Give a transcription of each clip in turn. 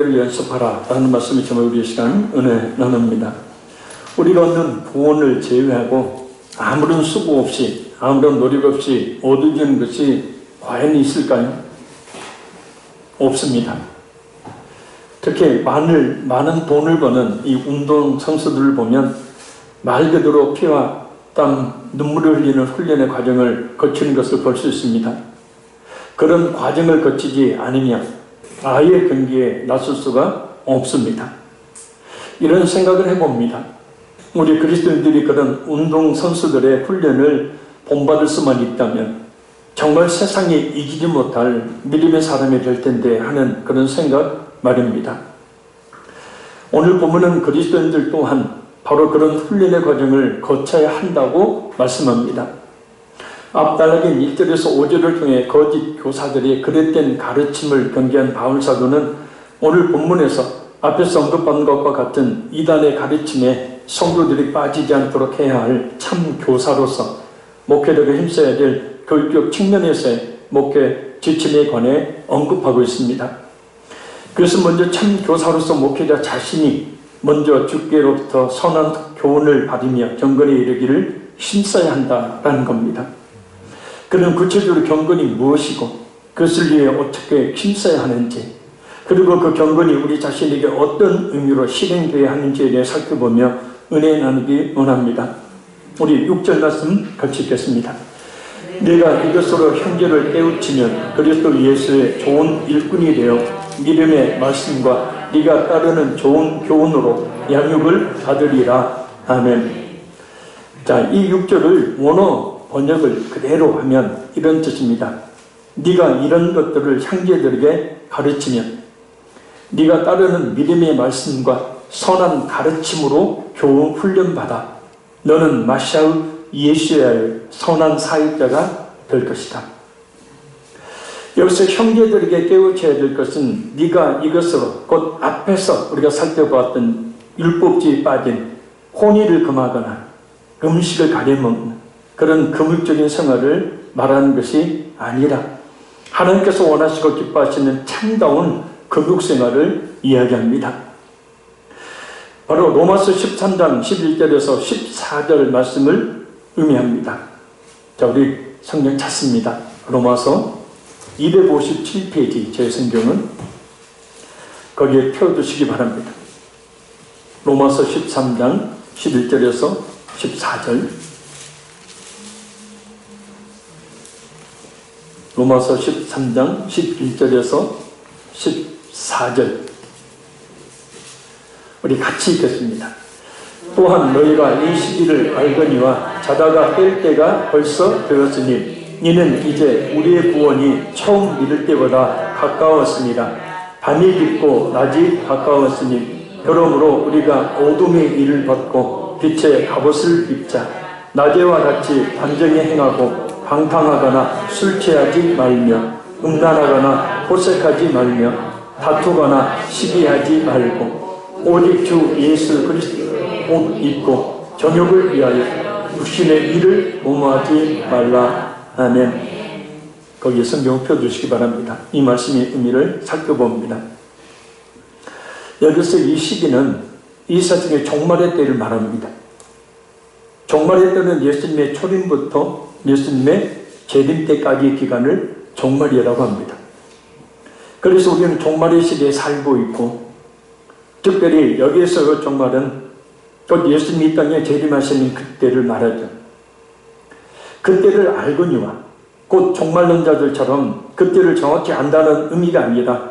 연습하라 라는 말씀이 정말 우리의 시간 은혜 나눕니다. 우리가 얻는 구원을 제외하고 아무런 수고 없이 아무런 노력 없이 얻어지는 것이 과연 있을까요? 없습니다. 특히 많은 돈을 버는 이 운동 선수들을 보면 말 그대로 피와 땀, 눈물을 흘리는 훈련의 과정을 거치는 것을 볼 수 있습니다. 그런 과정을 거치지 않으면 아예 경기에 나설 수가 없습니다. 이런 생각을 해봅니다. 우리 그리스도인들이 그런 운동선수들의 훈련을 본받을 수만 있다면 정말 세상에 이기지 못할 믿음의 사람이 될 텐데 하는 그런 생각 말입니다. 오늘 본문은 그리스도인들 또한 바로 그런 훈련의 과정을 거쳐야 한다고 말씀합니다. 앞단락인 1절에서 5절을 통해 거짓 교사들이 그릇된 가르침을 경계한 바울 사도는 오늘 본문에서 앞에서 언급한 것과 같은 이단의 가르침에 성도들이 빠지지 않도록 해야 할 참 교사로서 목회력에 힘써야 될 교육적 측면에서의 목회 지침에 관해 언급하고 있습니다. 그래서 먼저 참 교사로서 목회자 자신이 먼저 주께로부터 선한 교훈을 받으며 경건에 이르기를 힘써야 한다라는 겁니다. 그는 구체적으로 경건이 무엇이고 그것을 위해 어떻게 힘써야 하는지, 그리고 그 경건이 우리 자신에게 어떤 의미로 실행되어야 하는지에 대해 살펴보며 은혜 나누기 원합니다. 우리 6절 말씀 같이 읽겠습니다. 내가 이것으로 형제를 깨우치면 그리스도 예수의 좋은 일꾼이 되어 믿음의 말씀과 네가 따르는 좋은 교훈으로 양육을 받으리라. 아멘. 자, 이 6절을 원어 번역을 그대로 하면 이런 뜻입니다. 네가 이런 것들을 형제들에게 가르치면, 네가 따르는 믿음의 말씀과 선한 가르침으로 교훈 훈련받아 너는 마시아의 예수야의 선한 사역자가 될 것이다. 여기서 형제들에게 깨우쳐야 될 것은 네가 이것으로, 곧 앞에서 우리가 살펴보았던 율법주의에 빠진 혼의를 금하거나 음식을 가려먹는 그런 금욕적인 생활을 말하는 것이 아니라 하나님께서 원하시고 기뻐하시는 참다운 금욕생활을 이야기합니다. 바로 로마서 13장 11절에서 14절 말씀을 의미합니다. 자, 우리 성경 찾습니다. 로마서 257페이지 제 성경은 거기에 펴두시기 바랍니다. 로마서 13장 11절에서 14절, 로마서 13장 11절에서 14절 우리 같이 읽겠습니다. 또한 너희가 이 시기를 알거니와 자다가 깰 때가 벌써 되었으니 이는 이제 우리의 구원이 처음 이를 때보다 가까웠습니다. 밤이 깊고 낮이 가까웠으니 그러므로 우리가 어둠의 일을 벗고 빛의 갑옷을 입자. 낮에와 같이 단정히 행하고 방탕하거나 술 취하지 말며 음란하거나 호색하지 말며 다투거나 시기하지 말고 오직 주 예수 그리스도 옷 입고 정욕을 위하여 육신의 일을 도모하지 말라. 아멘. 거기에 성경 펴주시기 바랍니다. 이 말씀의 의미를 살펴봅니다. 여기서 이 시기는 이 세상의 종말의 때를 말합니다. 종말의 때는 예수님의 초림부터 예수님의 재림 때까지의 기간을 종말이라고 합니다. 그래서 우리는 종말의 시대에 살고 있고, 특별히 여기에서 그 종말은 곧 예수님이 이 땅에 재림하시는 그때를 말하죠. 그때를 알거니와, 곧 종말론자들처럼 그때를 정확히 안다는 의미가 아니라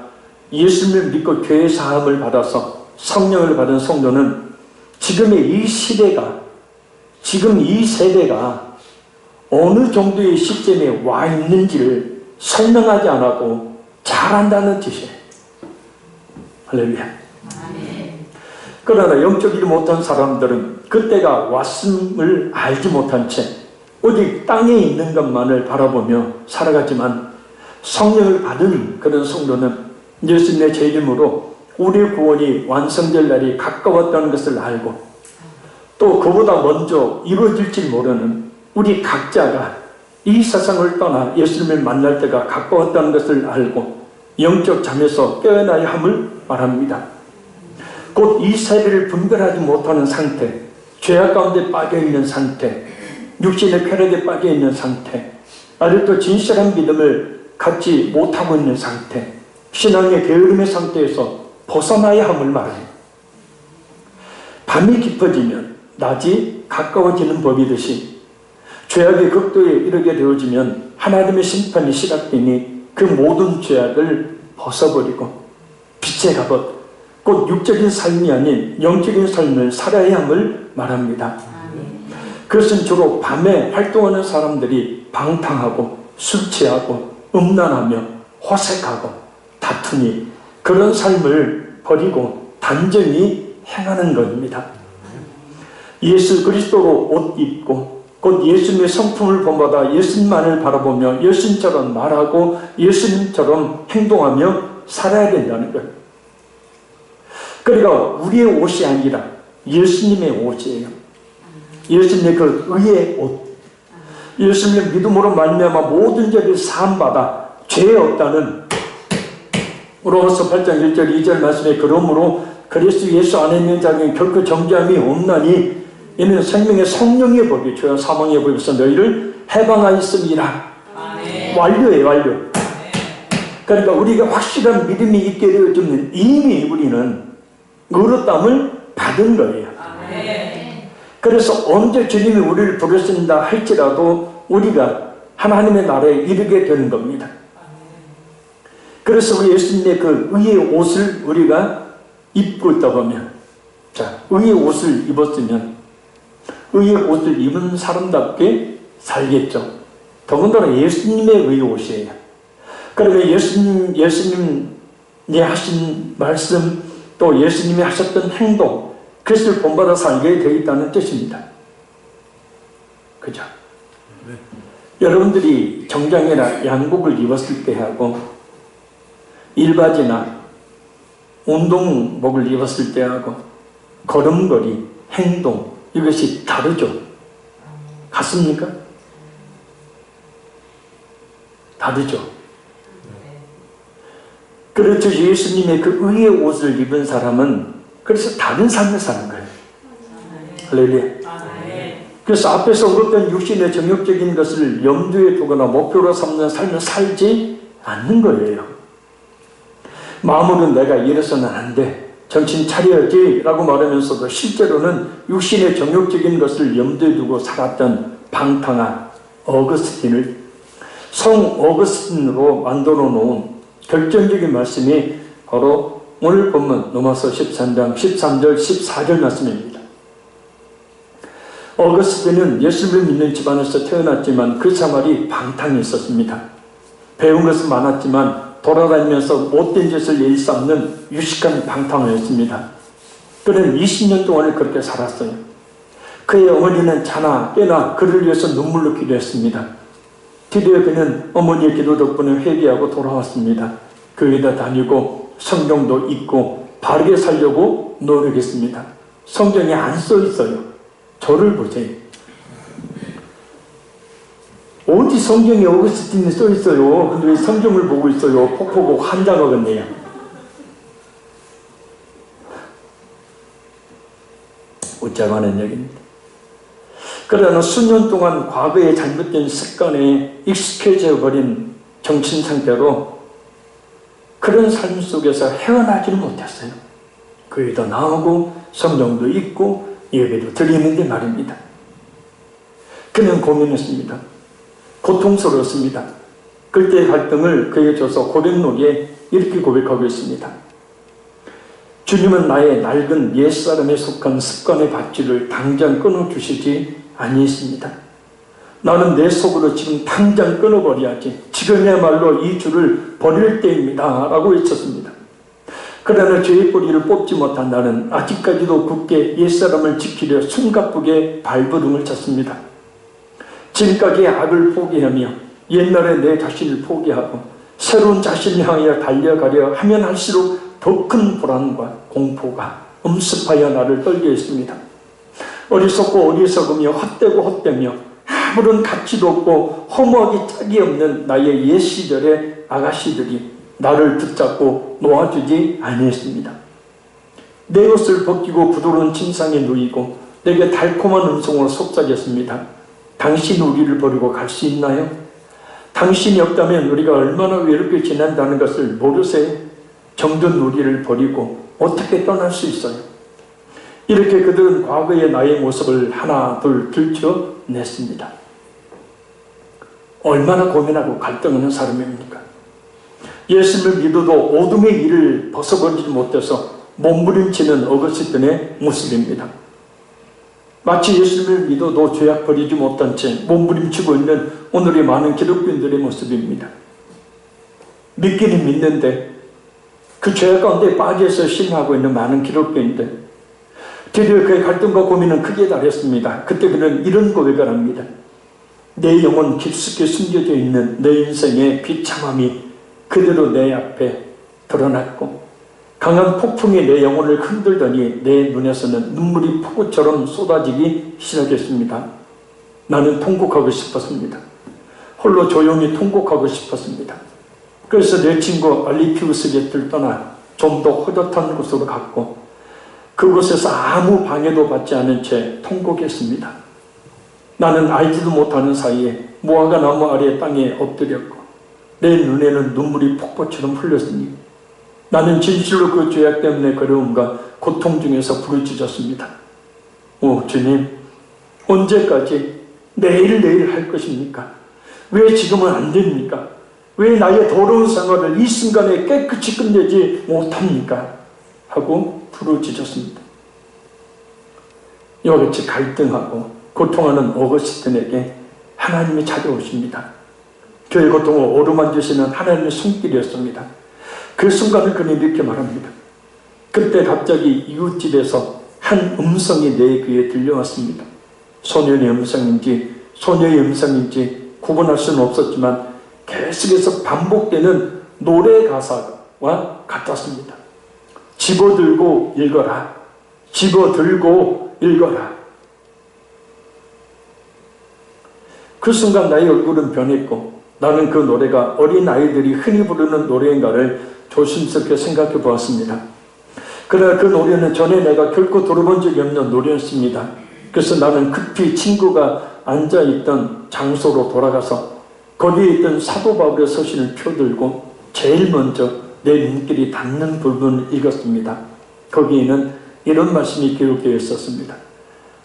예수님을 믿고 죄의 사함을 받아서 성령을 받은 성도는 지금의 이 시대가, 지금 이 세대가 어느 정도의 시점에 와 있는지를 설명하지 않아도 잘 안다는 뜻이에요. 할렐루야. 그러나 영적이지 못한 사람들은 그때가 왔음을 알지 못한 채 오직 땅에 있는 것만을 바라보며 살아가지만, 성령을 받은 그런 성도는 예수님의 재림으로 우리의 구원이 완성될 날이 가까웠다는 것을 알고, 또 그보다 먼저 이루어질지 모르는 우리 각자가 이 세상을 떠나 예수님을 만날 때가 가까웠다는 것을 알고 영적 잠에서 깨어나야 함을 말합니다. 곧 이 세대를 분별하지 못하는 상태, 죄악 가운데 빠져있는 상태, 육신의 쾌락에 빠져있는 상태, 아직도 진실한 믿음을 갖지 못하고 있는 상태, 신앙의 게으름의 상태에서 벗어나야 함을 말해요. 밤이 깊어지면 낮이 가까워지는 법이듯이 죄악의 극도에 이르게 되어지면 하나님의 심판이 시작되니 그 모든 죄악을 벗어버리고 빛의 갑옷, 곧 육적인 삶이 아닌 영적인 삶을 살아야 함을 말합니다. 그것은 주로 밤에 활동하는 사람들이 방탕하고 술 취하고 음란하며 호색하고 다투니 그런 삶을 버리고 단정히 행하는 것입니다. 예수 그리스도로 옷 입고 곧 예수님의 성품을 본받아 예수님만을 바라보며 예수님처럼 말하고 예수님처럼 행동하며 살아야 된다는 것. 그러니까 우리의 옷이 아니라 예수님의 옷이에요. 예수님의 그 의의 옷. 예수님의 믿음으로 말미암아 모든 죄를 사함받아 죄 없다는 로마서 8장 1절 2절 말씀에 그러므로 그리스도 예수 안에 있는 자에게 결코 정죄함이 없나니 이는 생명의 성령의 법이 죄와 사망의 법에서 너희를 해방하였음이라. 완료예요, 완료. 그러니까 우리가 확실한 믿음이 있게 되어지면 이미 우리는 의롭다함을 받은 거예요. 그래서 언제 주님이 우리를 부르신다 할지라도 우리가 하나님의 나라에 이르게 되는 겁니다. 그래서 우리 예수님의 그 의의 옷을 우리가 입고 있다 보면, 자, 의의 옷을 입었으면 의의 옷을 입은 사람답게 살겠죠. 더군다나 예수님의 의의 옷이에요. 그러면 예수님이 하신 말씀, 또 예수님이 하셨던 행동, 그것을 본받아 살게 되어 있다는 뜻입니다. 그죠? 네. 여러분들이 정장이나 양복을 입었을 때 하고 일바지나 운동복을 입었을 때 하고 걸음걸이, 행동, 이것이 다르죠? 같습니까? 다르죠? 그렇죠. 예수님의 그 의의 옷을 입은 사람은 그래서 다른 삶을 사는 거예요. 할렐루야. 그래서 앞에서 언급된 육신의 정욕적인 것을 염두에 두거나 목표로 삼는 삶을 살지 않는 거예요. 마음으로는 내가 이래서는 안 돼, 정신 차려야지 라고 말하면서도 실제로는 육신의 정욕적인 것을 염두에 두고 살았던 방탕한 어거스틴을 성 어거스틴으로 만들어 놓은 결정적인 말씀이 바로 오늘 본문 로마서 13장 13절 14절 말씀입니다. 어거스틴은 예수를 믿는 집안에서 태어났지만 그 생활이 방탕이 있었습니다. 배운 것은 많았지만 돌아다니면서 못된 짓을 일삼는 유식한 방탕이었습니다. 그는 20년 동안을 그렇게 살았어요. 그의 어머니는 자나 깨나 그를 위해서 눈물로 기도했습니다. 드디어 그는 어머니의 기도 덕분에 회개하고 돌아왔습니다. 교회도 다니고 성경도 읽고 바르게 살려고 노력했습니다. 성경에 안 써 있어요. 저를 보세요. 어디 성경에 어거스틴이 써 있어요. 근데 왜 성경을 보고 있어요? 폭포고 환장하겠네요. 웃자마는 얘기입니다. 그러나 수년 동안 과거의 잘못된 습관에 익숙해져 버린 정신 상태로 그런 삶 속에서 헤어나지는 못했어요. 교회도 나오고 성경도 읽고 예배도 드리는데 말입니다. 그는 고민했습니다. 고통스러웠습니다. 그때의 갈등을 그에게 줘서 고백록에 이렇게 고백하고 있습니다. 주님은 나의 낡은 옛사람에 속한 습관의 밧줄을 당장 끊어주시지 아니했습니다. 나는 내 속으로 지금 당장 끊어버려야지. 지금이야말로 이 줄을 버릴 때입니다. 라고 외쳤습니다. 그러나 죄의 뿌리를 뽑지 못한 나는 아직까지도 굳게 옛사람을 지키려 숨가쁘게 발버둥을 쳤습니다. 지금까지의 악을 포기하며 옛날에 내 자신을 포기하고 새로운 자신을 향하여 달려가려 하면 할수록 더 큰 불안과 공포가 엄습하여 나를 떨게 했습니다. 어리석고 어리석으며 헛되고 헛되며 아무런 가치도 없고 허무하기 짝이 없는 나의 옛 시절의 아가씨들이 나를 붙잡고 놓아주지 아니했습니다. 내 옷을 벗기고 부드러운 침상에 누이고 내게 달콤한 음성으로 속삭였습니다. 당신 우리를 버리고 갈 수 있나요? 당신이 없다면 우리가 얼마나 외롭게 지낸다는 것을 모르세요? 정든 우리를 버리고 어떻게 떠날 수 있어요? 이렇게 그들은 과거의 나의 모습을 하나 둘 들춰냈습니다. 얼마나 고민하고 갈등하는 사람입니까? 예수를 믿어도 어둠의 일을 벗어버리지 못해서 몸부림치는 어거스틴의 모습입니다. 마치 예수를 믿어도 죄악 버리지 못한 채 몸부림치고 있는 오늘의 많은 기독교인들의 모습입니다. 믿기는 믿는데 그 죄악 가운데 빠져서 신하고 있는 많은 기독교인들, 드디어 그의 갈등과 고민은 크게 달했습니다. 그때 그는 이런 고백을 합니다. 내 영혼 깊숙이 숨겨져 있는 내 인생의 비참함이 그대로 내 앞에 드러났고 강한 폭풍이 내 영혼을 흔들더니 내 눈에서는 눈물이 폭우처럼 쏟아지기 시작했습니다. 나는 통곡하고 싶었습니다. 홀로 조용히 통곡하고 싶었습니다. 그래서 내 친구 알리피우스 곁을 떠나 좀 더 허젓한 곳으로 갔고 그곳에서 아무 방해도 받지 않은 채 통곡했습니다. 나는 알지도 못하는 사이에 무화과 나무 아래 땅에 엎드렸고 내 눈에는 눈물이 폭포처럼 흘렀으니 나는 진실로 그 죄악 때문에 괴로움과 고통 중에서 부르짖었습니다. 오 주님, 언제까지 내일 할 것입니까? 왜 지금은 안 됩니까? 왜 나의 더러운 생활을 이 순간에 깨끗이 끝내지 못합니까? 하고 부르짖었습니다. 이와 같이 갈등하고 고통하는 어거스틴에게 하나님이 찾아오십니다. 그의 고통을 어루만지시는 하나님의 손길이었습니다. 그 순간을 그는 이렇게 말합니다. 그때 갑자기 이웃집에서 한 음성이 내 귀에 들려왔습니다. 소년의 음성인지 소녀의 음성인지 구분할 수는 없었지만 계속해서 반복되는 노래 가사와 같았습니다. 집어들고 읽어라. 집어들고 읽어라. 그 순간 나의 얼굴은 변했고 나는 그 노래가 어린아이들이 흔히 부르는 노래인가를 조심스럽게 생각해 보았습니다. 그러나 그 노래는 전에 내가 결코 들어본 적이 없는 노래였습니다. 그래서 나는 급히 친구가 앉아있던 장소로 돌아가서 거기에 있던 사도 바울의 서신을 펴들고 제일 먼저 내 눈길이 닿는 부분을 읽었습니다. 거기에는 이런 말씀이 기록되어 있었습니다.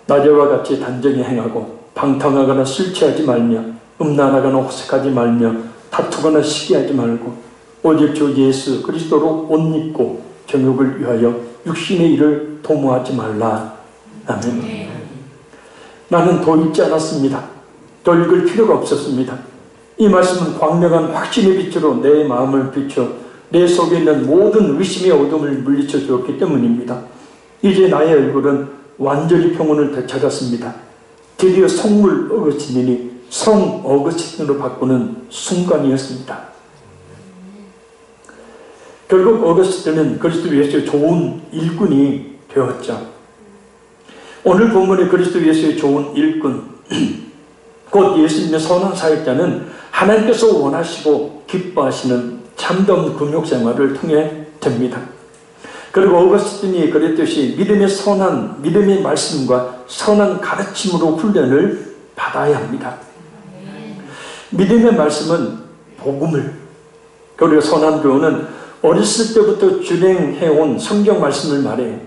낮에와 같이 단정히 행하고 방탕하거나 술 취하지 말며 음란하거나 호색하지 말며 다투거나 시기하지 말고 오직 주 예수 그리스도로 옷 입고 정욕을 위하여 육신의 일을 도모하지 말라. 아멘. 나는 더 읽지 않았습니다. 더 읽을 필요가 없었습니다. 이 말씀은 광명한 확신의 빛으로 내 마음을 비춰 내 속에 있는 모든 의심의 어둠을 물리쳐 주었기 때문입니다. 이제 나의 얼굴은 완전히 평온을 되찾았습니다. 드디어 성물 어거스틴이 성 어거스틴으로 바꾸는 순간이었습니다. 결국 어거스틴은 그리스도 예수의 좋은 일꾼이 되었죠. 오늘 본문의 그리스도 예수의 좋은 일꾼, 곧 예수님의 선한 사역자는 하나님께서 원하시고 기뻐하시는 참된 금욕생활을 통해 됩니다. 그리고 어거스틴이 그랬듯이 믿음의 말씀과 선한 가르침으로 훈련을 받아야 합니다. 믿음의 말씀은 복음을, 그리고 선한 교훈은 어렸을 때부터 준행해온 성경 말씀을 말해요.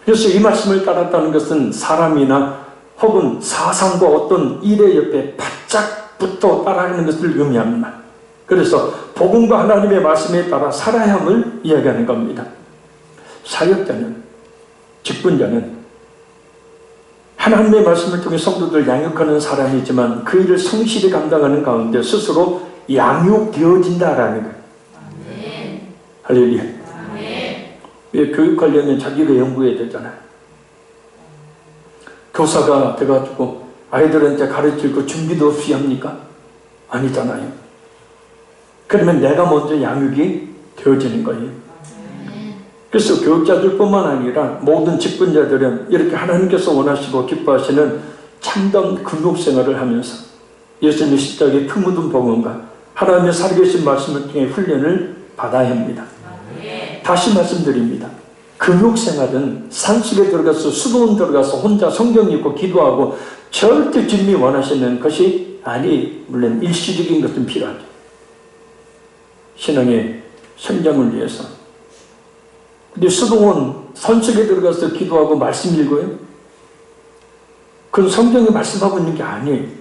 그래서 이 말씀을 따랐다는 것은 사람이나 혹은 사상과 어떤 일의 옆에 바짝 붙어 따라가는 것을 의미합니다. 그래서 복음과 하나님의 말씀에 따라 살아야 함을 이야기하는 겁니다. 사역자는, 직분자는 하나님의 말씀을 통해 성도들 양육하는 사람이지만 그 일을 성실히 감당하는 가운데 스스로 양육되어진다라는 거예요. 할렐루야. 왜 교육 관련된 자기가 연구해야 되잖아요. 교사가 돼가지고 아이들한테 가르치고 준비도 없이 합니까? 아니잖아요. 그러면 내가 먼저 양육이 되어지는 거예요. 그래서 교육자들뿐만 아니라 모든 직분자들은 이렇게 하나님께서 원하시고 기뻐하시는 참된 금욕생활을 하면서 예수님의 십자가의 피 묻은 복음과 하나님의 살아계신 말씀을 통해 훈련을 받아야 합니다. 다시 말씀드립니다. 금욕생활은 산속에 들어가서 수도원 들어가서 혼자 성경 읽고 기도하고 절대 주님이 원하시는 것이 아니, 물론 일시적인 것은 필요하죠. 신앙의 성장을 위해서. 근데 수도원 산속에 들어가서 기도하고 말씀 읽어요? 그건 성경에 말씀하고 있는 게 아니에요.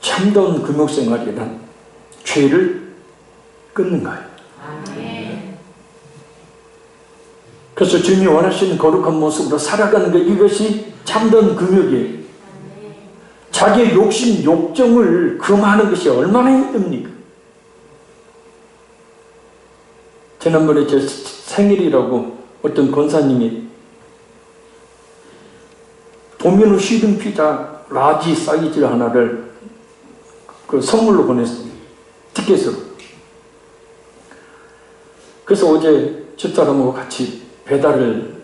참다운 금욕생활이란 죄를 끊는 거예요. 그래서 주님이 원하시는 거룩한 모습으로 살아가는 것, 이것이 참다운 금욕이에요. 자기의 욕심, 욕정을 금하는 것이 얼마나 힘듭니까? 지난번에 제 생일이라고 어떤 권사님이 도미노 시든 피자 라지 사이즈 하나를 그 선물로 보냈습니다. 티켓으로. 그래서 어제 집사람하고 같이 배달을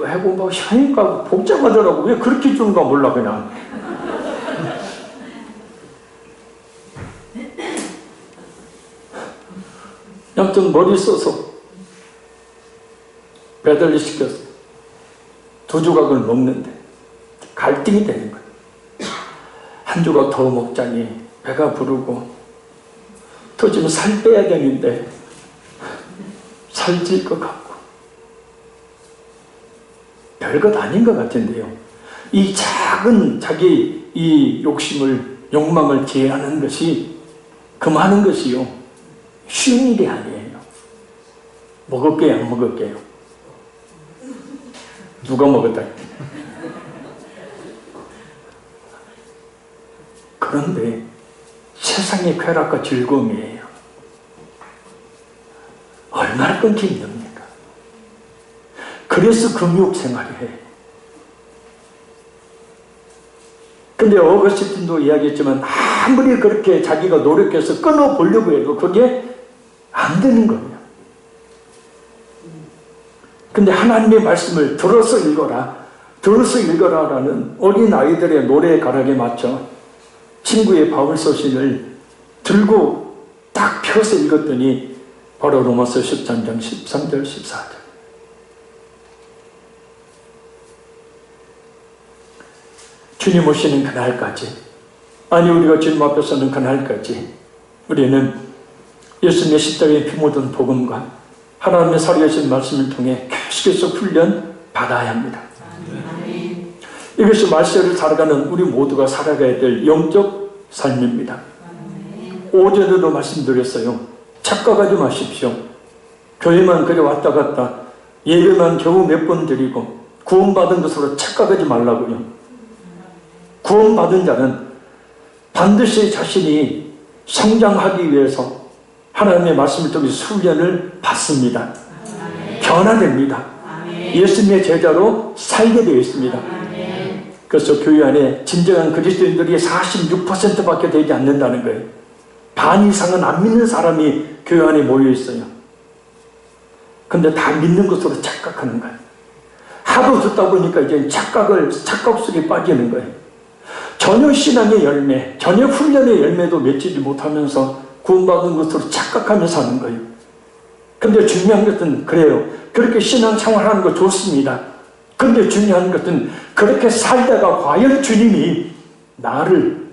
하고 하니까 복잡하더라고. 왜 그렇게 주는가 몰라 그냥. 아무튼 머리 써서 배달을 시켰어. 2조각을 먹는데 갈등이 되는 거야. 한 조각 더 먹자니 배가 부르고 더 좀 살 빼야 되는데 살찔 것 같고 별것 아닌 것 같은데요. 이 작은 자기 이 욕심을, 욕망을 제한하는 것이, 금하는 것이요, 쉬운 일이 아니에요. 먹을게요, 안 먹을게요? 누가 먹었다? 그런데 세상의 쾌락과 즐거움이에요. 얼마나 끊기 힘듭니까? 그래서 금욕생활이에요. 근데 어거스틴도 이야기했지만 아무리 그렇게 자기가 노력해서 끊어보려고 해도 그게 안 되는 거예요. 근데 하나님의 말씀을 들어서 읽어라, 들어서 읽어라라는 어린아이들의 노래 가락에 맞춰 친구의 바울 서신을 들고 딱 펴서 읽었더니 바로 로마서 13장 13절 14절. 주님 오시는 그날까지, 아니 우리가 주님 앞에 서는 그날까지 우리는 예수님의 십자가에 피 묻은 복음과 하나님의 살아계신 말씀을 통해 계속해서 훈련 받아야 합니다. 이것이 말세를 살아가는 우리 모두가 살아가야 될 영적 삶입니다. 오전에도 말씀드렸어요. 착각하지 마십시오. 교회만 그래 왔다 갔다 예배만 겨우 몇 번 드리고 구원받은 것으로 착각하지 말라고요. 구원받은 자는 반드시 자신이 성장하기 위해서 하나님의 말씀을 통해서 훈련을 받습니다. 변화됩니다. 예수님의 제자로 살게 되어 있습니다. 그래서 교회 안에 진정한 그리스도인들이 46%밖에 되지 않는다는 거예요. 반 이상은 안 믿는 사람이 교회 안에 모여 있어요. 근데 다 믿는 것으로 착각하는 거예요. 하도 듣다 보니까 이제 착각 속에 빠지는 거예요. 전혀 신앙의 열매, 전혀 훈련의 열매도 맺지 못하면서 구원받은 것으로 착각하며 사는 거예요. 근데 중요한 것은 그래요. 그렇게 신앙생활하는 거 좋습니다. 근데 중요한 것은 그렇게 살다가 과연 주님이 나를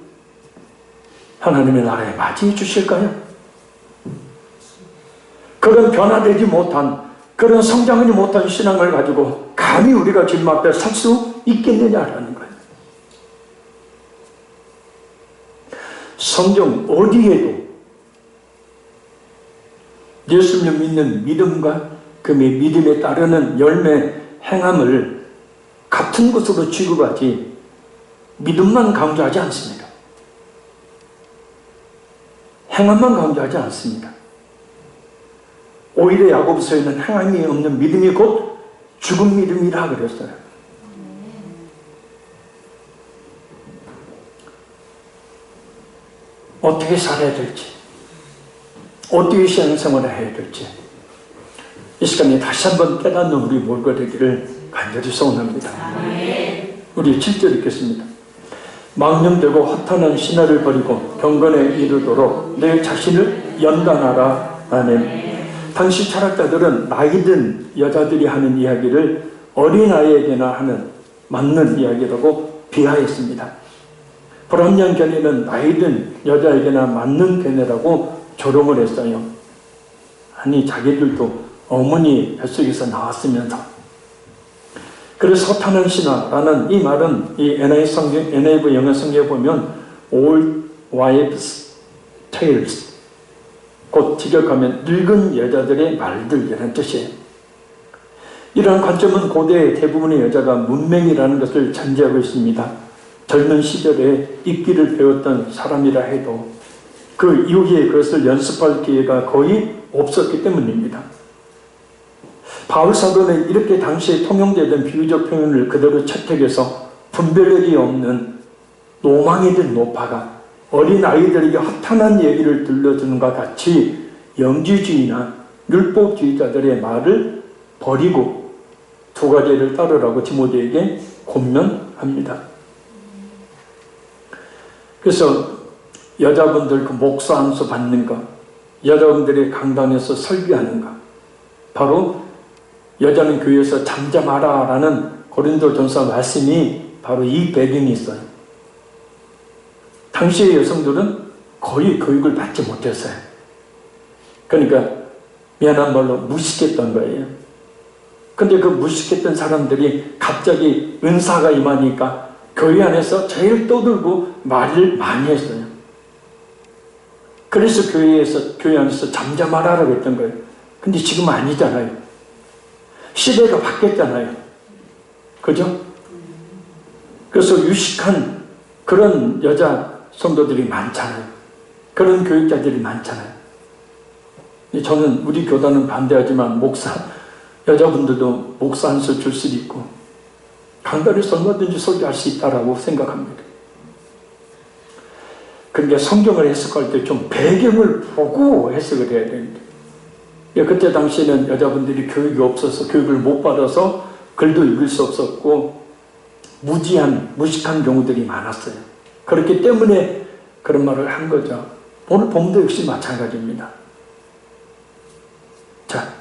하나님의 나라에 맞이해 주실까요? 그런 변화되지 못한, 그런 성장하지 못한 신앙을 가지고 감히 우리가 주님 앞에 설 수 있겠느냐라는 거예요. 성경 어디에도 예수님을 믿는 믿음과 그 믿음에 따르는 열매 행함을 같은 것으로 취급하지 믿음만 강조하지 않습니다. 행함만 강조하지 않습니다. 오히려 야고보서에는 행함이 없는 믿음이 곧 죽은 믿음이라 그랬어요. 어떻게 살아야 될지, 어떻게 신앙생활을 해야 될지 이 시간에 다시 한번 깨닫는 우리 모두가 되기를 간절히 소원합니다. 우리 7절 읽겠습니다. 망령되고 허탄한 신화를 버리고 경건에 이르도록 내 자신을 연단하라. 아멘. 당시 철학자들은 나이든 여자들이 하는 이야기를 어린아이에게나 하는 맞는 이야기라고 비하했습니다. 불합리한 견해는 나이든 여자에게나 맞는 견해라고 조롱을 했어요. 아니 자기들도 어머니 뱃속에서 나왔으면서. 그래서 허탄한 신화라는 이 말은 이 NIV 영어 성경에 보면 Old Wives' Tales, 곧 직역하면 늙은 여자들의 말들이라는 뜻이에요. 이러한 관점은 고대 대부분의 여자가 문맹이라는 것을 전제하고 있습니다. 젊은 시절에 읽기를 배웠던 사람이라 해도 그 이후에 그것을 연습할 기회가 거의 없었기 때문입니다. 바울 사도는 이렇게 당시에 통용되던 비유적 표현을 그대로 채택해서 분별력이 없는 노망이 된 노파가 어린 아이들에게 허탄한 얘기를 들려주는 것과 같이 영지주의나 율법주의자들의 말을 버리고 두 가지를 따르라고 디모데에게 권면합니다. 그래서 여자분들 그 목사 안수 받는 것, 여자분들의 강단에서 설교하는 것, 바로 여자는 교회에서 잠잠하라 라는 고린도전서 말씀이 바로 이 배경이 있어요. 당시의 여성들은 거의 교육을 받지 못했어요. 그러니까 미안한 말로 무식했던 거예요. 근데 그 무식했던 사람들이 갑자기 은사가 임하니까 교회 안에서 제일 떠들고 말을 많이 했어요. 그래서 교회 안에서 잠잠하라고 했던 거예요. 근데 지금 아니잖아요. 시대가 바뀌었잖아요. 그죠? 그래서 유식한 그런 여자 성도들이 많잖아요. 그런 교육자들이 많잖아요. 저는 우리 교단은 반대하지만 여자분들도 목사 안수 줄 수도 있고 강단에서 얼마든지 설교할 수 있다라고 생각합니다. 그러니까 성경을 해석할 때 좀 배경을 보고 해석을 해야 됩니다. 그때 당시에는 여자분들이 교육이 없어서 교육을 못 받아서 글도 읽을 수 없었고 무식한 경우들이 많았어요. 그렇기 때문에 그런 말을 한 거죠. 오늘 본문도 역시 마찬가지입니다. 자,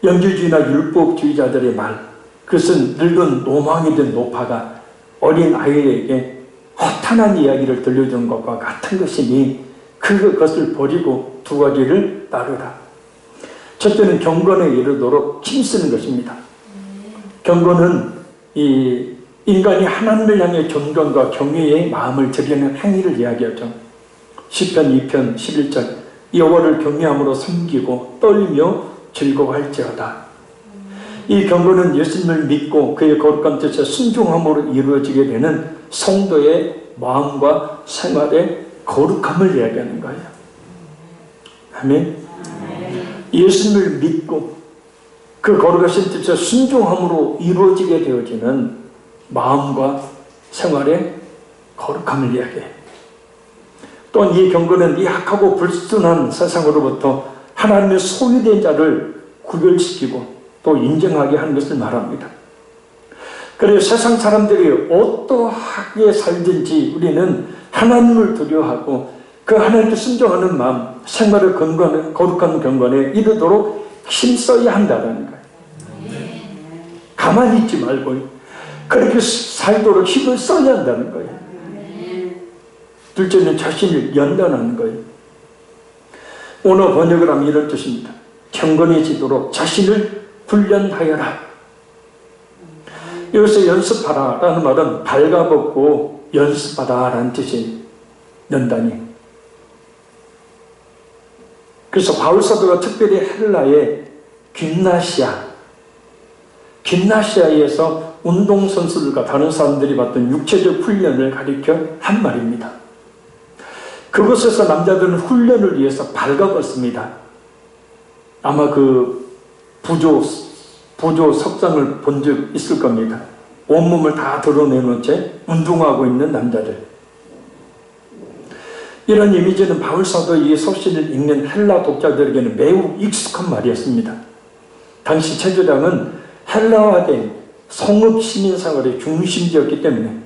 영지주의나 율법주의자들의 말, 그것은 늙은 노망이 된 노파가 어린 아이에게 허탄한 이야기를 들려주는 것과 같은 것이니 그것을 버리고 두 가지를 따르라. 첫째는 경건에 이르도록 힘쓰는 것입니다. 경건은 이 인간이 하나님을 향해 존경과 경외의 마음을 드리는 행위를 이야기하죠. 시편 2편 11절 여호와를 경외함으로 섬기고 떨며 즐거워할지어다. 이 경건은 예수님을 믿고 그의 거룩한 뜻에 순종함으로 이루어지게 되는 성도의 마음과 생활의 거룩함을 이야기하는 거예요. 아멘. 예수님을 믿고 그 거룩하신 뜻에 순종함으로 이루어지게 되어지는 마음과 생활의 거룩함을 이야기해요. 또한 이 경건은 이 악하고 불순한 세상으로부터 하나님의 소유된 자를 구별시키고 또 인정하게 하는 것을 말합니다. 그래서 세상 사람들이 어떠하게 살든지 우리는 하나님을 두려워하고 그 하나님께 순종하는 마음, 생활의 거룩한 경건에 이르도록 힘써야 한다는 거예요. 가만히 있지 말고 그렇게 살도록 힘을 써야 한다는 거예요. 둘째는 자신을 연단하는 거예요. 오늘 번역을 하면 이런 뜻입니다. 경건해지도록 자신을 훈련하여라. 여기서 연습하라 라는 말은 발가벗고 연습하라 라는 뜻이에요. 연단이. 그래서 바울 사도가 특별히 헬라의 김나시아에서 운동선수들과 다른 사람들이 받던 육체적 훈련을 가리켜 한 말입니다. 그곳에서 남자들은 훈련을 위해서 발가벗습니다. 아마 그 부조 석상을 본 적 있을 겁니다. 온몸을 다 드러내놓은 채 운동하고 있는 남자들. 이런 이미지는 바울 사도의 이 서신을 읽는 헬라 독자들에게는 매우 익숙한 말이었습니다. 당시 체조장은 헬라화된 성읍 시민생활의 중심지였기 때문에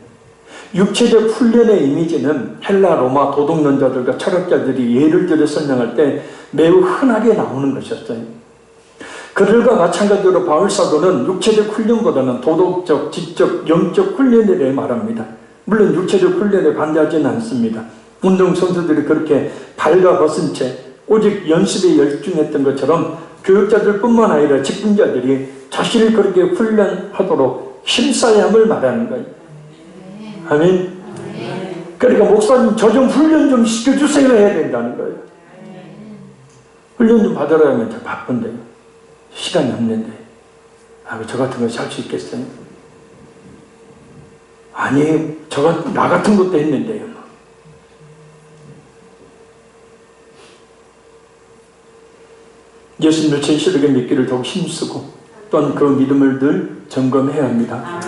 육체적 훈련의 이미지는 헬라, 로마 도덕론자들과 철학자들이 예를 들어 설명할 때 매우 흔하게 나오는 것이었어요. 그들과 마찬가지로 바울 사도는 육체적 훈련보다는 도덕적, 지적, 영적 훈련에 대해 말합니다. 물론 육체적 훈련에 반대하지는 않습니다. 운동선수들이 그렇게 발가벗은 채 오직 연습에 열중했던 것처럼 교육자들뿐만 아니라 직분자들이 자신을 그렇게 훈련하도록 힘써야 함을 말하는 거예요. 아멘. 그러니까 목사님 저 좀 훈련 좀 시켜주세요 해야 된다는 거예요. 훈련 좀 받으라 하면 저 바쁜데 시간이 없는데 저 같은 것이 할 수 있겠어요? 아니 나 같은 것도 했는데요. 예수님을 진실하게 믿기를 더욱 힘쓰고 또한 그 믿음을 늘 점검해야 합니다.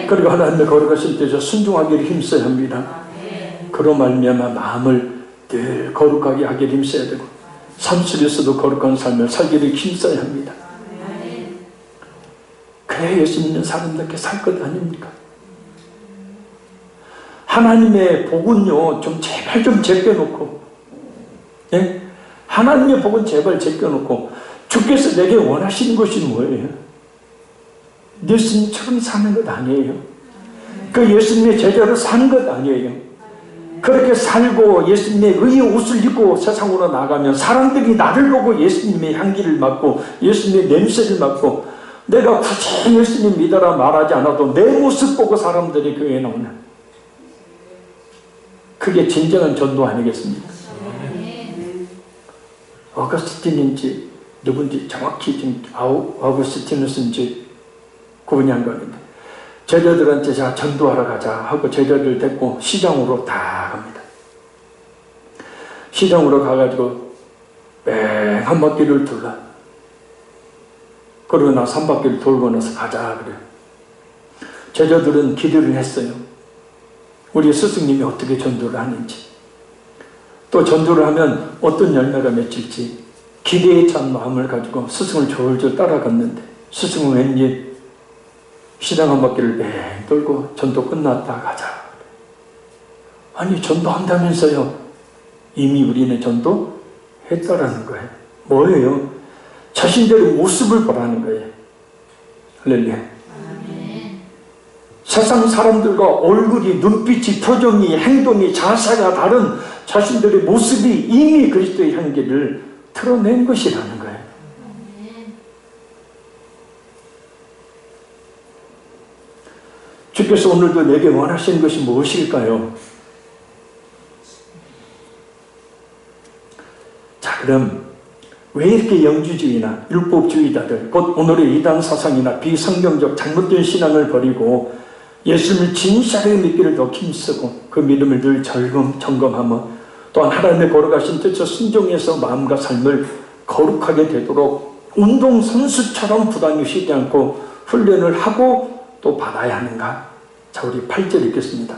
그리고 하나님의 거룩하신 뜻에 순종하기를 힘써야 합니다. 그로 말미암아 마음을 늘 거룩하게 하기를 힘써야 되고 삶 속에서도 거룩한 삶을 살기를 힘써야 합니다. 그래야 예수 믿는 사람답게 살 것 아닙니까? 하나님의 복은요 좀 제발 좀 제껴놓고, 예? 하나님의 복은 제발 제껴놓고 주께서 내게 원하시는 것이 뭐예요? 예수님처럼 사는 것 아니에요. 그 예수님의 제자로 사는 것 아니에요. 그렇게 살고 예수님의 의의 옷을 입고 세상으로 나가면 사람들이 나를 보고 예수님의 향기를 맡고 예수님의 냄새를 맡고 내가 굳이 예수님 믿어라 말하지 않아도 내 모습 보고 사람들이 교회에 나오는, 그게 진정한 전도 아니겠습니까? 어거스틴인지 누군지 정확히 지금 아우구스티누스인지 구분이 안 가는데 제자들한테 자 전도하러 가자 하고 제자들 데리고 시장으로 다 갑니다. 시장으로 가가지고 뺑 한 바퀴를 둘러. 그러고 나서 한 바퀴를 돌고 나서 가자 그래요. 제자들은 기대를 했어요. 우리 스승님이 어떻게 전도를 하는지, 또 전도를 하면 어떤 열매가 맺힐지 기대에 찬 마음을 가지고 스승을 졸졸 따라갔는데 스승은 왠지 시장 한 바퀴를 뺑 돌고 전도 끝났다 가자. 아니 전도한다면서요. 이미 우리는 전도했다라는 거예요. 뭐예요? 자신들의 모습을 보라는 거예요. 할렐루야. 세상 사람들과 얼굴이, 눈빛이, 표정이, 행동이, 자세가 다른 자신들의 모습이 이미 그리스도의 향기를 드러낸 것이라는 거예요. 주께서 오늘도 내게 원하시는 것이 무엇일까요? 자, 그럼 왜 이렇게 영주주의나 율법주의자들, 곧 오늘의 이단 사상이나 비성경적 잘못된 신앙을 버리고 예수님을 진실하게 믿기를 더 힘쓰고 그 믿음을 늘 점검하며 또한 하나님의 거룩하신 뜻에 순종해서 마음과 삶을 거룩하게 되도록 운동선수처럼 부담 유시지 않고 훈련을 하고 또 받아야 하는가? 자, 우리 8절 읽겠습니다.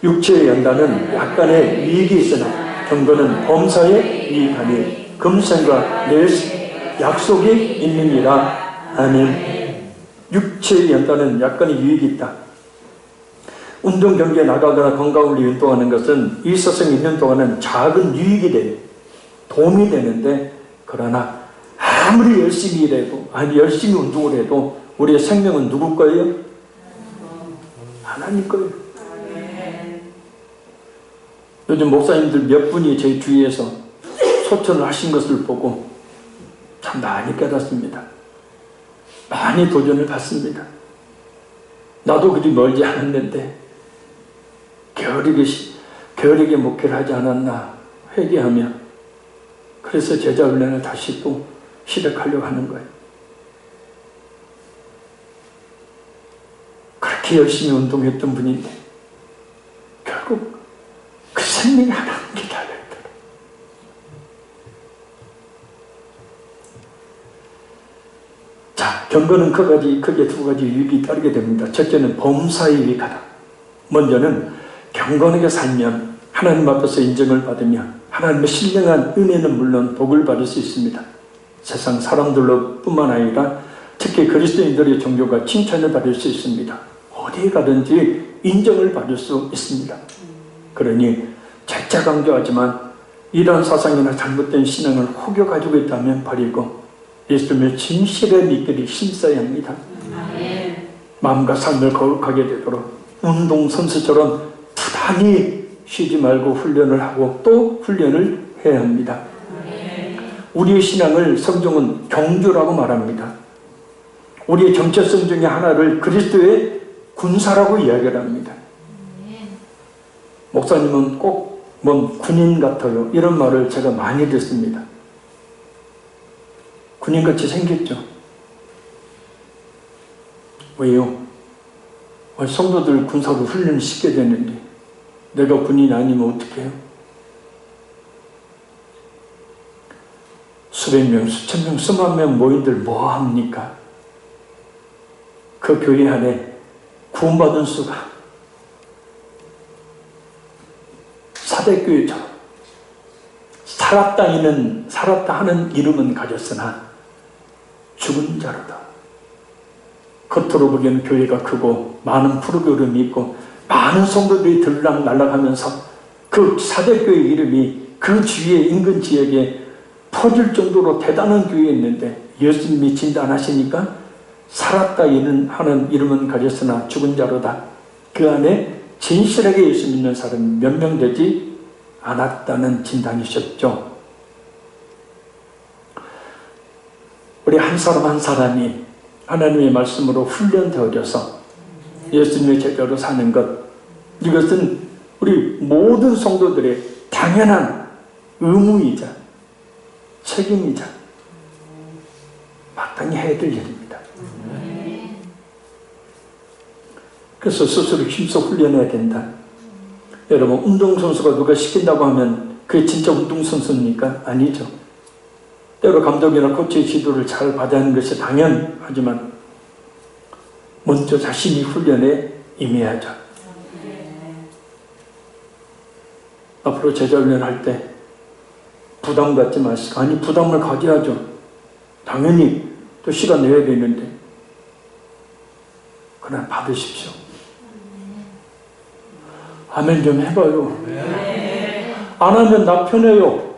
육체의 연단은 약간의 유익이 있으나 경건은 범사에 유익하니 금생과 내 약속이 있느니라. 아멘. 육체의 연단은 약간의 유익이 있다. 운동 경기에 나가거나 건강을 위해 운동하는 것은 이 세상에 있는 동안은 작은 유익이 돼요. 도움이 되는데, 그러나 아무리 열심히 일해도, 아니 열심히 운동을 해도 우리의 생명은 누구 거예요? 하나님 거예요. 요즘 목사님들 몇 분이 제 주위에서 소천을 하신 것을 보고 참 많이 깨닫습니다. 많이 도전을 받습니다. 나도 그리 멀지 않았는데 게으르게 목회를 하지 않았나 회개하며, 그래서 제자 훈련을 다시 또 시작하려고 하는 거예요. 그렇게 열심히 운동했던 분인데 결국 그 생명이 하나님 기다려요. 자, 경건은 크게 두 가지 유익이 따르게 됩니다. 첫째는 범사에 유익하다. 먼저는 경건하게 살면 하나님 앞에서 인정을 받으며 하나님의 신령한 은혜는 물론 복을 받을 수 있습니다. 세상 사람들로 뿐만 아니라 특히 그리스도인들의 종교가 칭찬을 받을 수 있습니다. 어디에 가든지 인정을 받을 수 있습니다. 그러니 재차 강조하지만 이러한 사상이나 잘못된 신앙을 혹여 가지고 있다면 버리고 예수님을 진실에 믿기를 힘써야 합니다. 마음과 삶을 거룩하게 되도록 운동선수처럼 부단히 쉬지 말고 훈련을 하고 또 훈련을 해야 합니다. 우리의 신앙을 성경은 경주라고 말합니다. 우리의 정체성 중에 하나를 그리스도의 군사라고 이야기를 합니다. 목사님은 꼭 뭔 군인 같아요. 이런 말을 제가 많이 듣습니다. 군인같이 생겼죠. 왜요? 성도들 군사로 훈련을 시켜야 되는데 내가 군인이 아니면 어떻게 해요? 수백 명, 수천 명, 수만 명 모인들 뭐 합니까? 그 교회 안에 구원받은 수가 사대교회처럼 살았다 하는 이름은 가졌으나 죽은 자로다. 겉으로 보기에는 교회가 크고 많은 프로그램이 있고 많은 성도들이 들락날락하면서 그 사대교회 이름이 그 주위의 인근 지역에 퍼질 정도로 대단한 교회였는데 예수님이 진단하시니까 살았다 하는 이름은 가졌으나 죽은 자로다. 그 안에 진실하게 예수 믿는 사람이 몇 명 되지 않았다는 진단이셨죠. 우리 한 사람 한 사람이 하나님의 말씀으로 훈련되어져서 예수님의 제자로 사는 것, 이것은 우리 모든 성도들의 당연한 의무이자 책임이자 마땅히 해야 될 일입니다. 그래서 스스로 힘써 훈련해야 된다. 여러분, 운동선수가 누가 시킨다고 하면 그게 진짜 운동선수입니까? 아니죠. 때로 감독이나 코치의 지도를 잘 받아야 하는 것이 당연하지만 먼저 자신이 훈련에 임해야죠. 앞으로 제자 훈련할 때 부담 갖지 마시고, 아니 부담을 가져야죠. 당연히 또 시간 내야 되는데 그냥 받으십시오. 아멘 좀 해봐요. 안 하면 나 편해요.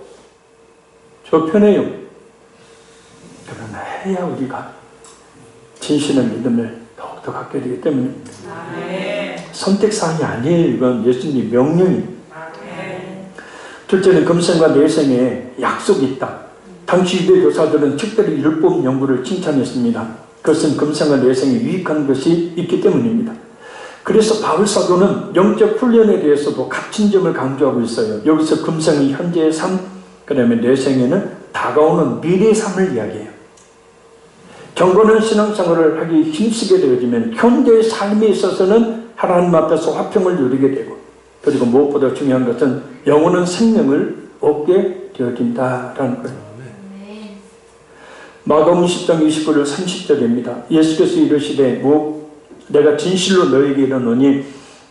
저 편해요. 그러나 해야 우리가 진실의 믿음을 더욱더 갖게 되기 때문입니다. 선택사항이 아니에요. 이건 예수님 명령입니다. 둘째는 금생과 내생에 약속이 있다. 당시 유대 교사들은 특별히 율법 연구를 칭찬했습니다. 그것은 금생과 내생에 유익한 것이 있기 때문입니다. 그래서 바울 사도는 영적 훈련에 대해서도 값진 점을 강조하고 있어요. 여기서 금생은 현재의 삶, 그 다음에 내생에는 다가오는 미래의 삶을 이야기해요. 경건한 신앙생활을 하기 힘쓰게 되어지면 현재의 삶에 있어서는 하나님 앞에서 화평을 누리게 되고, 그리고 무엇보다 중요한 것은 영원한 생명을 얻게 되어진다라는 거예요. 마가복음 10장 29절 30절입니다. 예수께서 이르시되 내가 진실로 너에게 이르노니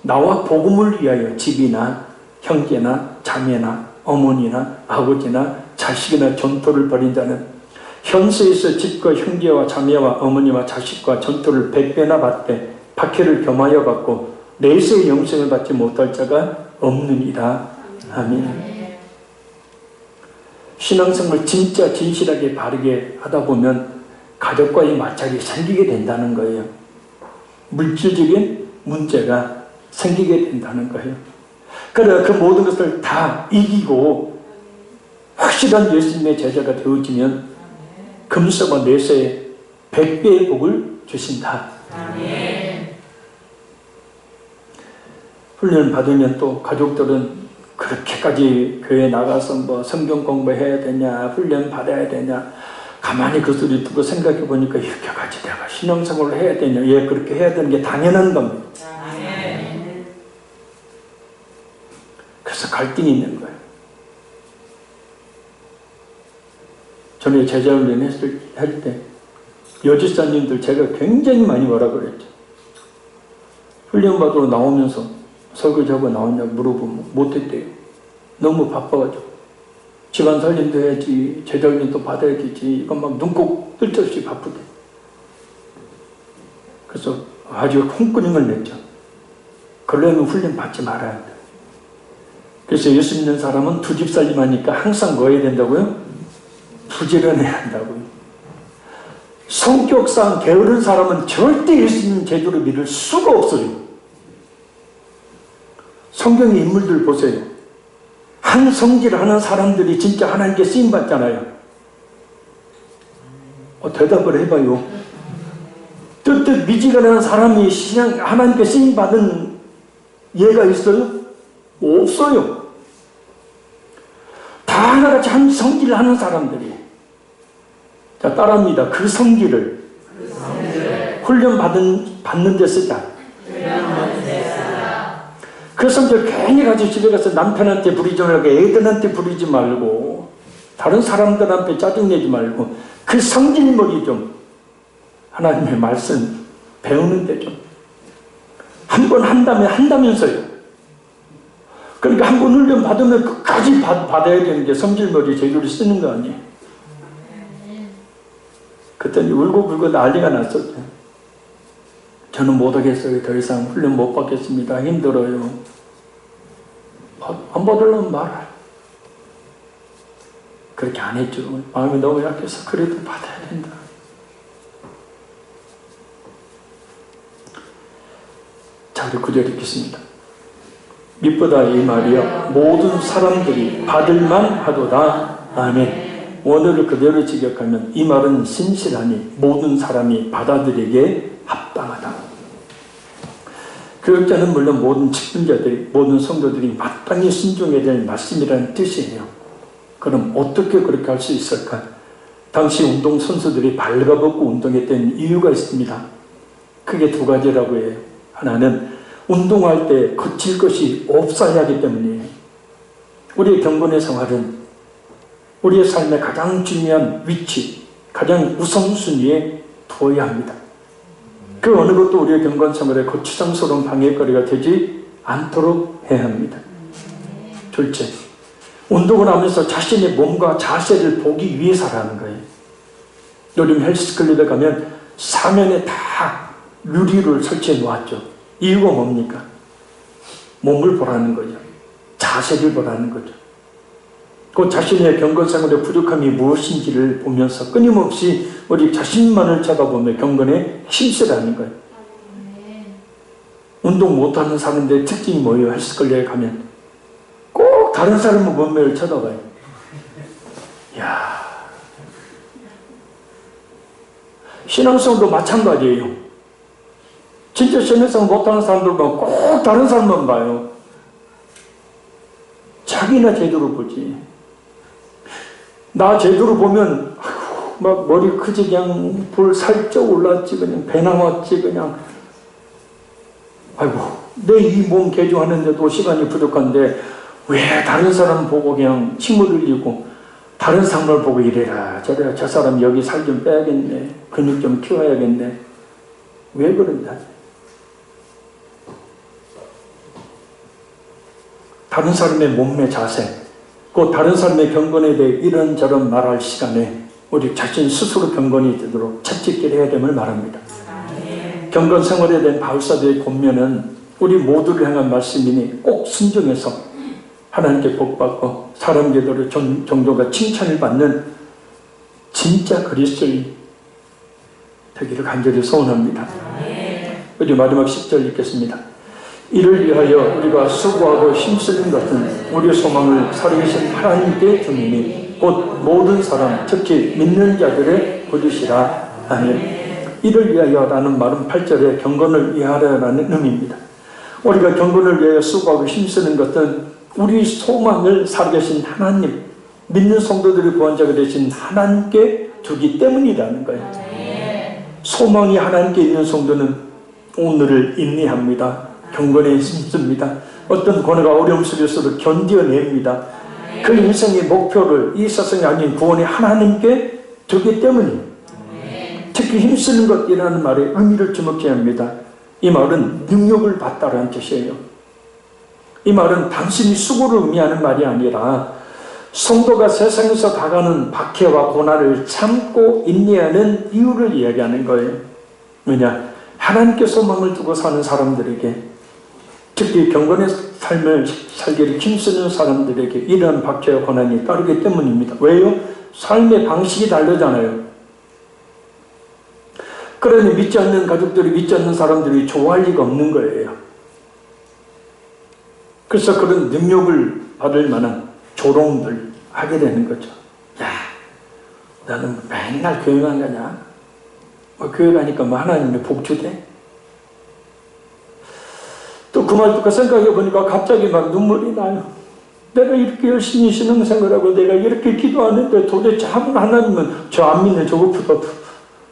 나와 복음을 위하여 집이나 형제나 자매나 어머니나 아버지나 자식이나 전토를 벌인 자는 현세에서 집과 형제와 자매와 어머니와 자식과 전토를 100배나 받되 박해를 겸하여 받고 내세의 영생을 받지 못할 자가 없느니라. 아멘. 신앙생활을 진짜 진실하게 바르게 하다 보면 가족과의 마찰이 생기게 된다는 거예요. 물질적인 문제가 생기게 된다는 거예요. 그래 그 모든 것을 다 이기고 확실한 예수님의 제자가 되어지면 금세와 내세에 100배의 복을 주신다. 훈련 받으면 또 가족들은 그렇게까지 교회 나가서 뭐 성경 공부해야 되냐, 훈련 받아야 되냐, 가만히 그 소리 듣고 생각해 보니까 이렇게까지 내가 신앙생활을 해야 되냐, 예, 그렇게 해야 되는 게 당연한 겁니다. 그래서 갈등이 있는 거예요. 전에 제자훈련 할 때 여집사님들 제가 굉장히 많이 뭐라 그랬죠. 훈련 받으러 나오면서 설거지하고 나왔냐고 물어보면 못했대요. 너무 바빠가지고. 집안 살림도 해야지, 제자훈련도 받아야 되지, 이건 막 눈꼭 뜰 데 없이 바쁘대. 그래서 아주 홍끄림을 냈죠. 그러려면 훈련 받지 말아야 돼. 그래서 예수 믿는 사람은 두 집 살림하니까 항상 뭐 해야 된다고요? 부지런해야 한다고요. 성격상 게으른 사람은 절대 예수 믿는 제대로 믿을 수가 없어요. 성경의 인물들 보세요. 한 성질하는 사람들이 진짜 하나님께 쓰임받잖아요. 대답을 해봐요. 뜻뜻 미지근한 사람이 하나님께 쓰임받은 예가 있어요? 없어요. 다 하나같이 한 성질하는 사람들이. 자, 따라합니다. 그 성질을 훈련 받는 데 쓰자. 그 성질 괜히 가지고 집에 가서 남편한테 부리지 말고 애들한테 부리지 말고 다른 사람들한테 짜증내지 말고 그 성질머리 좀 하나님의 말씀 배우는데 좀 한 번 한다면서요. 그러니까 한 번 훈련 받으면 끝까지 받아야 되는 게 성질머리 제대로 쓰는 거 아니에요. 그랬더니 울고불고 난리가 났었죠. 저는 못하겠어요. 더 이상 훈련 못 받겠습니다. 힘들어요. 안 받으려면 말아요. 그렇게 안 했죠. 마음이 너무 약해서 그래도 받아야 된다. 자, 우리 구절 읽겠습니다. 밑보다 이 말이여 모든 사람들이 받을만 하도다. 아멘. 원어를 그대로 직역하면 이 말은 신실하니 모든 사람이 받아들이기에 합당하다. 교역자는 물론 모든 직분자들이, 모든 성도들이 마땅히 순종해야 될 말씀이라는 뜻이에요. 그럼 어떻게 그렇게 할 수 있을까? 당시 운동선수들이 발가벗고 운동했던 이유가 있습니다. 크게 두 가지라고 해요. 하나는 운동할 때 거칠 것이 없어야 하기 때문이에요. 우리의 경건의 생활은 우리의 삶의 가장 중요한 위치, 가장 우선순위에 두어야 합니다. 그 어느 것도 우리의 경건 생활에 거추장스러운 방해거리가 되지 않도록 해야 합니다. 둘째, 운동을 하면서 자신의 몸과 자세를 보기 위해서라는 거예요. 요즘 헬스클럽에 가면 사면에 다 유리를 설치해 놓았죠. 이유가 뭡니까? 몸을 보라는 거죠. 자세를 보라는 거죠. 그 자신의 경건 생활의 부족함이 무엇인지를 보면서 끊임없이 우리 자신만을 쳐다보며 경건에 힘쓰라는 거예요. 운동 못하는 사람들의 특징이 뭐예요? 헬스클럽에 가면 꼭 다른 사람의 몸매를 쳐다봐요. 이야, 신앙생활도 마찬가지예요. 진짜 신앙생활 못하는 사람들만 꼭 다른 사람만 봐요. 자기나 제대로 보지. 나 제대로 보면 막 머리 크지 그냥 볼 살짝 올랐지 그냥 배 나왔지 그냥 아이고 내 이 몸 개조하는데도 시간이 부족한데 왜 다른 사람 보고 그냥 침을 흘리고 다른 사람을 보고 이래라 저래라 저 사람 여기 살 좀 빼야겠네 근육 좀 키워야겠네 왜 그런다. 다른 사람의 몸매 자세 그 다른 사람의 경건에 대해 이런저런 말할 시간에 우리 자신 스스로 경건이 되도록 채찍질 해야 됨을 말합니다. 경건 생활에 대한 바울사도의 권면은 우리 모두를 향한 말씀이니 꼭 순종해서 하나님께 복받고 사람 제대로 정도가 칭찬을 받는 진짜 그리스도인 되기를 간절히 소원합니다. 우리 마지막 10절 읽겠습니다. 이를 위하여 우리가 수고하고 힘쓰는 것은 우리의 소망을 살아계신 하나님께 주님이 곧 모든 사람 특히 믿는 자들의 부르시라. 아멘. 이를 위하여라는 말은 8절에 경건을 위하여라는 의미입니다. 우리가 경건을 위하여 수고하고 힘쓰는 것은 우리 소망을 살아계신 하나님 믿는 성도들의 구원자가 되신 하나님께 주기 때문이라는 거예요. 소망이 하나님께 있는 성도는 오늘을 인내합니다. 경건에 힘씁니다. 어떤 고뇌가 어려움 속에서도 견뎌냅니다. 그 인생의 목표를 이 세상이 아닌 구원의 하나님께 두기 때문에 특히 힘쓰는 것이라는 말에 의미를 주목해야 합니다. 이 말은 능력을 받다라는 뜻이에요. 이 말은 단순히 수고를 의미하는 말이 아니라 성도가 세상에서 당하는 박해와 고난을 참고 인내하는 이유를 이야기하는 거예요. 왜냐? 하나님께 소망을 두고 사는 사람들에게 특히 경건의 삶을 살기를 힘쓰는 사람들에게 이러한 박해와 고난이 따르기 때문입니다. 왜요? 삶의 방식이 다르잖아요. 그러니 믿지 않는 가족들이, 믿지 않는 사람들이 좋아할 리가 없는 거예요. 그래서 그런 능력을 받을 만한 조롱들 하게 되는 거죠. 야, 나는 맨날 교회만 가냐? 뭐 교회 가니까 뭐 하나님의 복주대? 또 그 말 듣고 생각해 보니까 갑자기 막 눈물이 나요. 내가 이렇게 열심히 신앙생활하고 내가 이렇게 기도하는데 도대체 하나님은 저 안 믿는 저것보다도,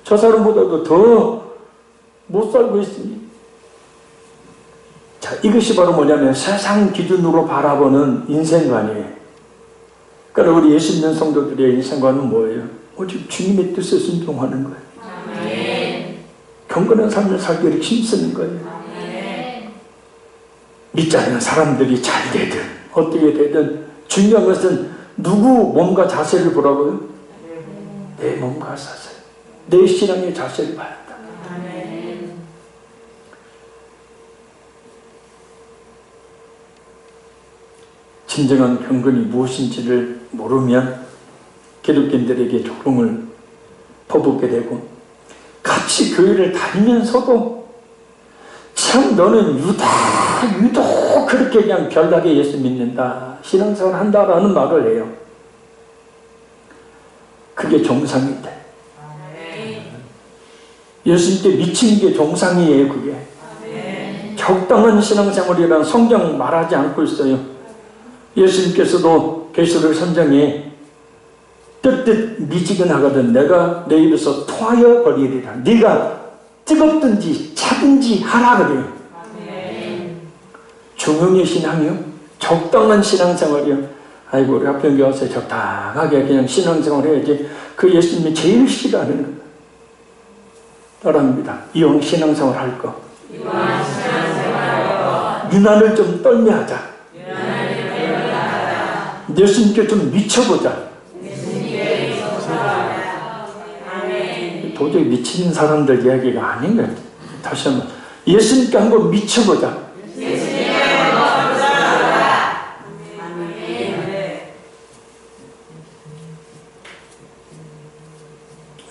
저 사람보다도 더 못 살고 있으니. 자, 이것이 바로 뭐냐면 세상 기준으로 바라보는 인생관이에요. 그러니까 우리 예수 믿는 성도들의 인생관은 뭐예요? 오직 주님의 뜻에 순종하는 거예요. 아멘. 경건한 삶을 살기를 힘쓰는 거예요. 아멘. 믿지 않는 사람들이 잘 되든 어떻게 되든 중요한 것은 누구 몸과 자세를 보라고요? 내 몸과 자세, 내 신앙의 자세를 봐야 한다. 아멘. 진정한 경건이 무엇인지를 모르면 기독교인들에게 조롱을 퍼붓게 되고, 같이 교회를 다니면서도 참 너는 유독 그렇게 그냥 별나게 예수 믿는다, 신앙생활 한다라는 말을 해요. 그게 정상인데. 예수님께 미친 게 정상이에요. 그게 적당한 신앙생활이라는 성경 말하지 않고 있어요. 예수님께서도 계시록 선장에 뜨뜻 미지근하거든 내가 내 입에서 토하여 버리리라. 네가 뜨겁든지 차든지 하라 그래요. 중흥의 신앙이요? 적당한 신앙생활이요? 아이고 우리 합평교회 와서 적당하게 그냥 신앙생활 해야지. 그 예수님이 제일 싫어하는 거 따라합니다. 이왕 신앙생활 할 거, 유난을 좀 떨며 하자. 예수님께 좀 미쳐보자. 도저히 미치는 사람들 이야기가 아닌 거예요. 다시 한번 예수님께 한번 미쳐보자.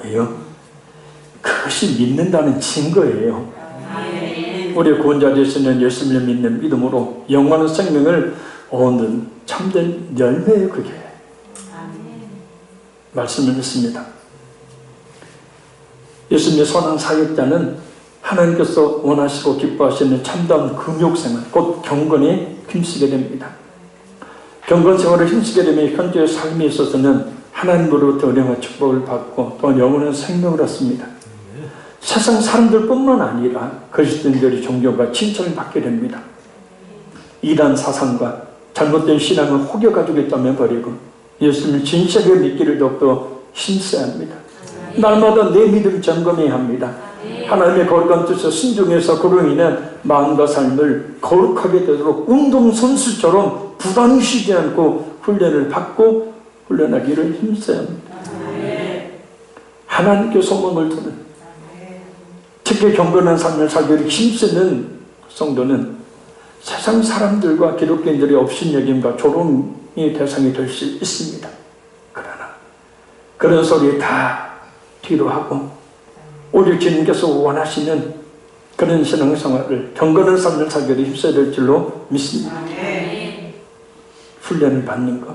왜요? 그것이 믿는다는 증거예요. 우리 구원자 되시는 예수님을 믿는 믿음으로 영원한 생명을 얻는 참된 열매예요. 그게 말씀을 했습니다. 예수님의 선한 사역자는 하나님께서 원하시고 기뻐하시는 참다운 금욕생활, 곧 경건에 힘쓰게 됩니다. 경건생활을 힘쓰게 되면 현재의 삶에 있어서는 하나님으로부터 은혜와 축복을 받고 또 영원한 생명을 얻습니다. 세상 사람들뿐만 아니라 그리스도인들이 존경과 칭찬을 받게 됩니다. 이단 사상과 잘못된 신앙을 혹여 가지고 있다면 버리고 예수님을 진실하게 믿기를 더욱더 힘써야 합니다. 날마다 내 믿음 점검해야 합니다. 하나님의 거룩한 뜻에 순종해서 그로 인해 마음과 삶을 거룩하게 되도록 운동선수처럼 부단히 쉬지 않고 훈련을 받고 훈련하기를 힘써야 합니다. 하나님께 소망을 두는, 특히 경건한 삶을 살기를 힘쓰는 성도는 세상 사람들과 기독교인들의 업신여김과 조롱의 대상이 될 수 있습니다. 그러나 그런 소리 다 뒤로 하고 오직 주님께서 원하시는 그런 신앙생활을, 경건한 삶을 살기를 힘써야 될 줄로 믿습니다. 훈련을 받는 것,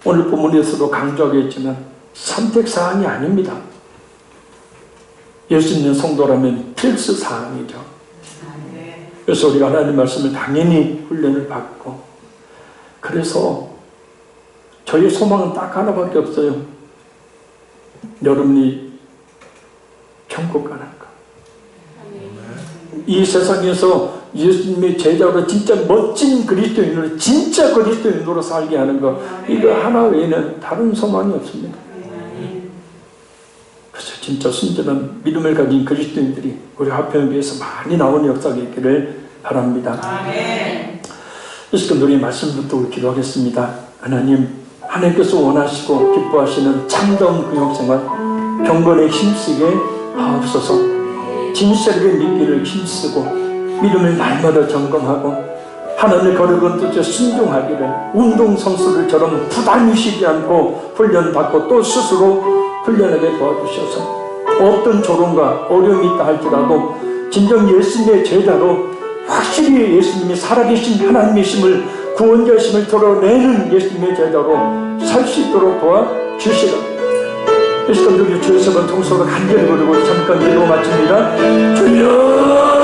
오늘 본문에서도 강조하겠지만 선택사항이 아닙니다. 예수 믿는 성도라면 필수사항이죠. 그래서 우리가 하나님 말씀을 당연히 훈련을 받고, 그래서 저희 소망은 딱 하나밖에 없어요. 여러분이 천국 가는 거. 이 세상에서 예수님의 제자로 진짜 멋진 그리스도인으로, 진짜 그리스도인으로 살게 하는 거, 이거 하나 외에는 다른 소망이 없습니다. 그래서 진짜 순전한 믿음을 가진 그리스도인들이 우리 화평교회에서 많이 나오는 역사가 있기를 바랍니다. 그래서 우리 말씀 붙들고 기도하겠습니다. 하나님께서 원하시고 기뻐하시는 참다운 구역생활, 경건에 힘쓰게 하옵소서. 진실하게 믿기를 힘쓰고 믿음을 날마다 점검하고 하나님의 거룩한 뜻에 순종하기를 운동선수들처럼 부담이 쉬지 않고 훈련받고 또 스스로 훈련하게 도와주셔서 어떤 조롱과 어려움이 있다 할지라도 진정 예수님의 제자로 확실히 예수님이 살아계신 하나님이심을 구원자이심을 드러내는 예수님의 제자로 살 수 있도록 도와주시라. 예수님 주의 세번 통성으로 간절히 부르고 잠깐 기도 마칩니다. 주여